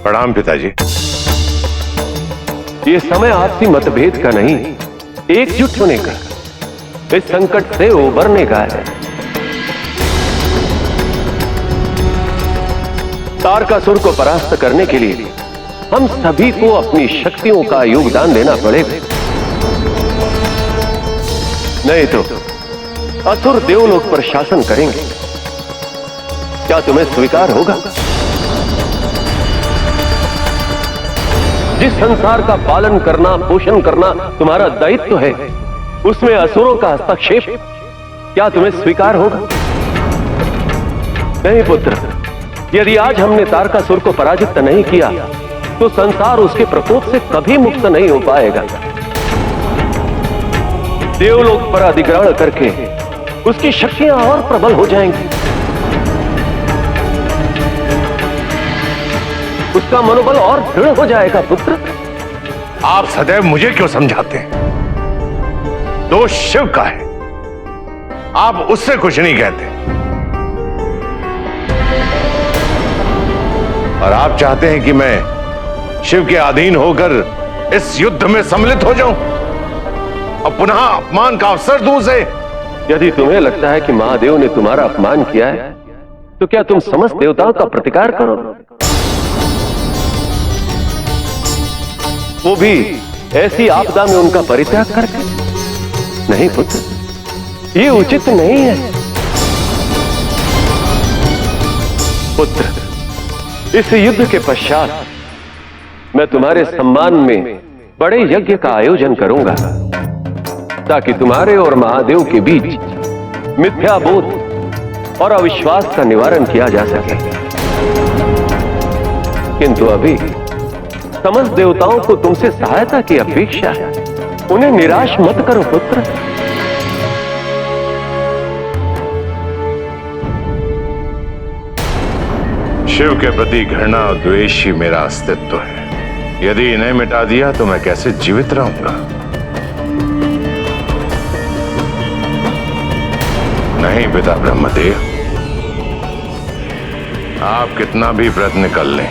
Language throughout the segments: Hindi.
प्रणाम पिताजी। ये समय आपसी मतभेद का नहीं, एकजुट होने का, इस संकट से उबरने का है। तारकासुर को परास्त करने के लिए हम सभी को अपनी शक्तियों का योगदान देना पड़ेगा, नहीं तो असुर देवलोक पर शासन करेंगे। क्या तुम्हें स्वीकार होगा? जिस संसार का पालन करना, पोषण करना तुम्हारा दायित्व है, उसमें असुरों का हस्तक्षेप क्या तुम्हें स्वीकार होगा? नहीं पुत्र, यदि आज हमने तारकासुर को पराजित नहीं किया तो संसार उसके प्रकोप से कभी मुक्त नहीं हो पाएगा। देवलोक पर अधिग्रहण करके उसकी शक्तियां और प्रबल हो जाएंगी, उसका मनोबल और दृढ़ हो जाएगा। पुत्र, आप सदैव मुझे क्यों समझाते हैं? दोष शिव का है, आप उससे कुछ नहीं कहते। और आप चाहते हैं कि मैं शिव के अधीन होकर इस युद्ध में सम्मिलित हो जाऊं और पुनः अपमान का अवसर दूं उसे? यदि तुम्हें लगता है कि महादेव ने तुम्हारा अपमान किया है, तो क्या तुम समस्त देवताओं का प्रतिकार करोगे? वो भी ऐसी आपदा में उनका परित्याग करके? नहीं पुत्र, ये उचित नहीं है। पुत्र, इस युद्ध के पश्चात मैं तुम्हारे सम्मान में बड़े यज्ञ का आयोजन करूंगा, ताकि तुम्हारे और महादेव के बीच मिथ्याबोध और अविश्वास का निवारण किया जा सके। किंतु अभी समस्त देवताओं को तुमसे सहायता की अपेक्षा है, उन्हें निराश मत करो पुत्र। शिव के प्रति घृणा और द्वेष ही मेरा अस्तित्व है। यदि इन्हें मिटा दिया तो मैं कैसे जीवित रहूंगा? नहीं पिता ब्रह्मदेव, आप कितना भी प्रयत्न कर लें,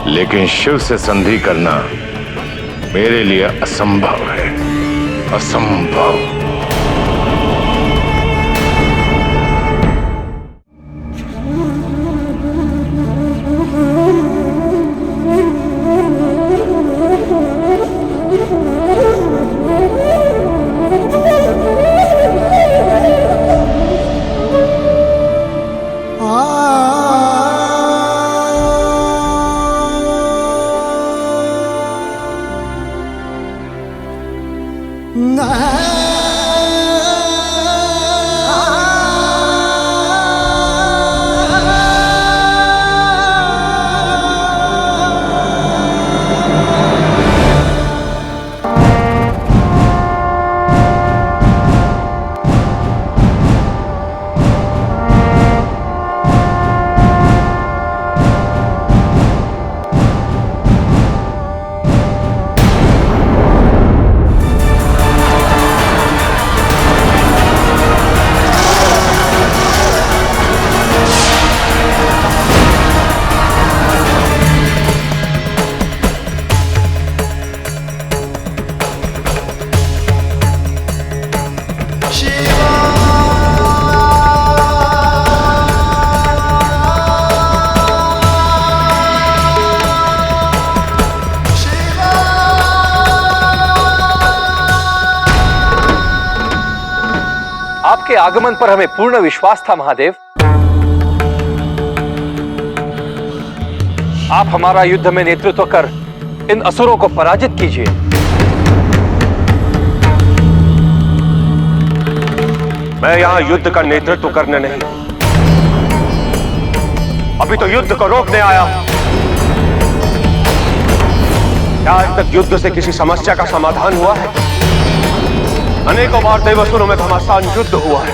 लेकिन शिव से संधि करना मेरे लिए असंभव है, असंभव। आपके आगमन पर हमें पूर्ण विश्वास था महादेव। आप हमारा युद्ध में नेतृत्व कर इन असुरों को पराजित कीजिए। मैं यहां युद्ध का नेतृत्व करने नहीं, अभी तो युद्ध को रोकने आया हूं। क्या आज तक युद्ध से किसी समस्या का समाधान हुआ है? अनेकों बार देवसुरों में घमासान युद्ध हुआ है,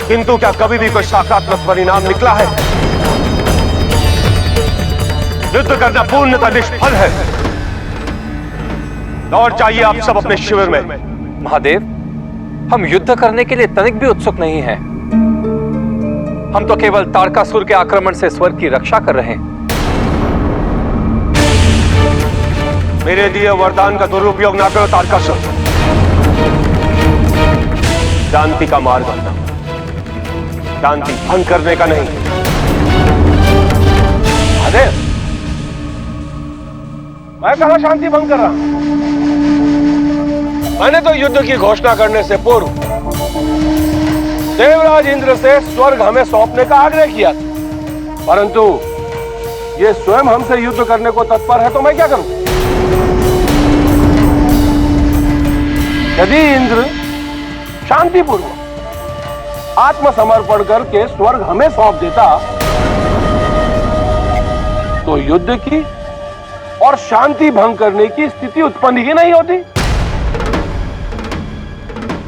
किंतु क्या कभी भी कोई सकारात्मक परिणाम निकला है? युद्ध करना पूर्णतः निष्फल है। लौट जाइए आप सब अपने शिविर में। महादेव, हम युद्ध करने के लिए तनिक भी उत्सुक नहीं हैं। हम तो केवल तारकासुर के आक्रमण से स्वर्ग की रक्षा कर रहे हैं। मेरे दिए वरदान का दुरुपयोग ना करो तारकासुर। शांति का मार्ग अपनाओ, शांति भंग करने का नहीं। अरे मैं कहां शांति भंग कर रहा हूं? मैंने तो युद्ध की घोषणा करने से पूर्व देवराज इंद्र से स्वर्ग हमें सौंपने का आग्रह किया था, परंतु ये स्वयं हमसे युद्ध करने को तत्पर है तो मैं क्या करूं? यदि इंद्र शांतिपूर्वक आत्मसमर्पण करके स्वर्ग हमें सौंप देता तो युद्ध की और शांति भंग करने की स्थिति उत्पन्न ही नहीं होती।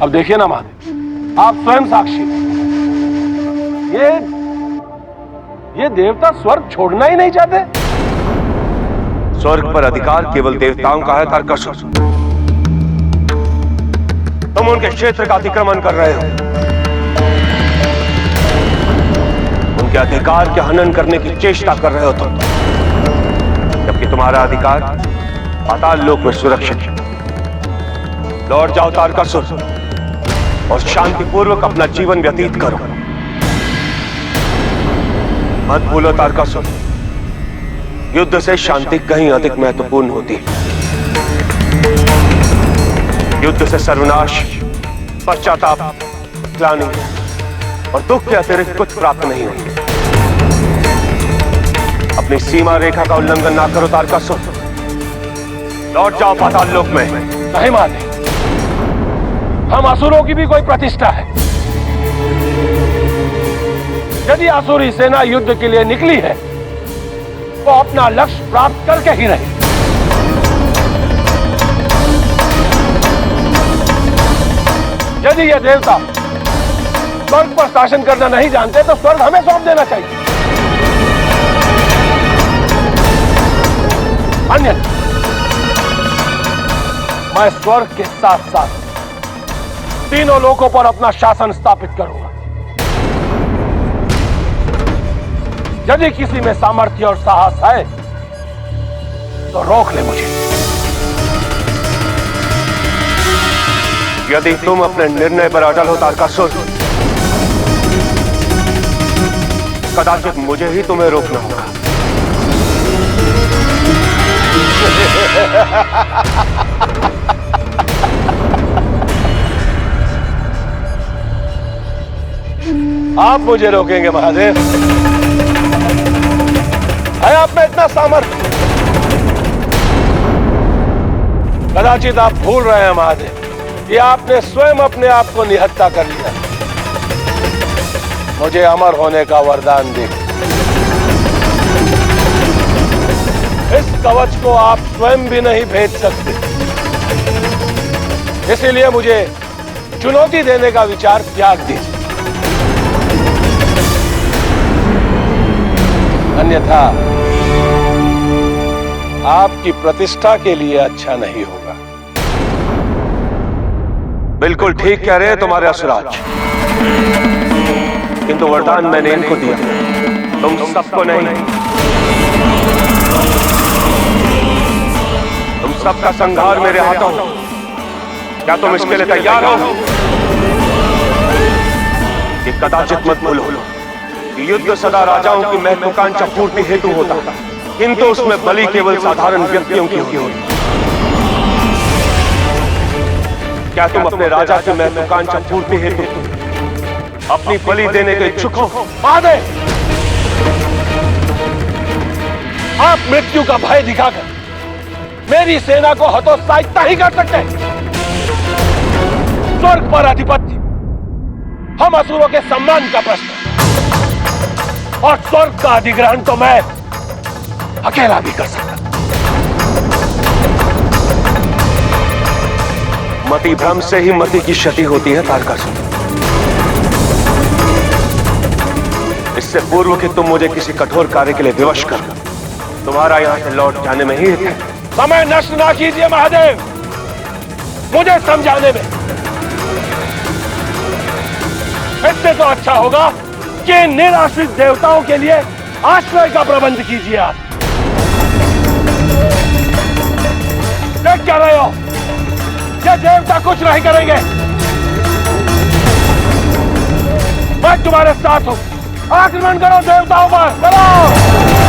अब देखिए ना महादेव, आप स्वयं साक्षी, ये देवता स्वर्ग छोड़ना ही नहीं चाहते। स्वर्ग पर अधिकार केवल देवताओं का है तारकासुर। तुम उनके क्षेत्र का अतिक्रमण कर रहे हो, उनके अधिकार के हनन करने की चेष्टा कर रहे हो तुम, जबकि तुम्हारा अधिकार पाताल लोक में सुरक्षित है। लौट जाओ तारकासुर और शांतिपूर्वक अपना जीवन व्यतीत करो। मत भूलो तारकासुर, युद्ध से शांति कहीं अधिक महत्वपूर्ण होती है। युद्ध से सर्वनाश, पश्चाताप, ग्लानि और दुख के अतिरिक्त कुछ प्राप्त नहीं होगी। अपनी सीमा रेखा का उल्लंघन ना करो तारकासुर। लौट जाओ पाताल लोक में। नहीं माने, हम असुरों की भी कोई प्रतिष्ठा है। यदि असुरी सेना युद्ध के लिए निकली है तो अपना लक्ष्य प्राप्त करके ही रहे। यदि ये देवता स्वर्ग पर शासन करना नहीं जानते तो स्वर्ग हमें सौंप देना चाहिए। अन्यथा मैं स्वर्ग के साथ साथ तीनों लोकों पर अपना शासन स्थापित करूंगा। यदि किसी में सामर्थ्य और साहस है तो रोक ले मुझे। यदि तुम अपने निर्णय पर अटल हो तारकासुर, कदाचित मुझे ही तुम्हें रोकना होगा। आप मुझे रोकेंगे महादेव? है आप में इतना सामर्थ्य? कदाचित आप भूल रहे हैं महादेव कि आपने स्वयं अपने आप को निहत्था कर लिया। मुझे अमर होने का वरदान दे। इस कवच को आप स्वयं भी नहीं भेज सकते, इसीलिए मुझे चुनौती देने का विचार त्याग दीजिए, अन्यथा आपकी प्रतिष्ठा के लिए अच्छा नहीं होगा। बिल्कुल ठीक कह रहे हैं तुम्हारे असुराज, किंतु वरदान मैंने इनको दिया, तुम सबको नहीं। तुम सबका संहार मेरे हाथों। क्या तुम इसके लिए तैयार हो? कि कदाचित मत भूलो, युद्ध सदा राजाओं की महत्वाकांक्षा पूर्ति हेतु होता, किंतु उसमें बलि केवल साधारण व्यक्तियों की होती। क्या तुम अपने राजा की महत्वाकांक्षा पूर्ति हेतु अपनी बलि देने के इच्छुक हो? महादेव, आप मृत्यु का भय दिखाकर मेरी सेना को हतोत्साहित ही कर सकते हैं। स्वर्ग पर अधिपत्य हम असुरों के सम्मान का प्रश्न है, और स्वर्ग का अधिग्रहण तो मैं अकेला भी कर सकता। मति भ्रम से ही मति की क्षति होती है तारकासुर। इससे पूर्व कि तुम मुझे किसी कठोर कार्य के लिए विवश कर, तुम्हारा यहां से लौट जाने में ही है। समय नष्ट ना कीजिए महादेव, मुझे समझाने में। इससे तो अच्छा होगा कि निराश्रित देवताओं के लिए आश्रय का प्रबंध कीजिए आप। देख क्या रहे हो? ये देवता कुछ नहीं करेंगे। मैं तुम्हारे साथ हूं। आक्रमण करो देवताओं पर, चलो।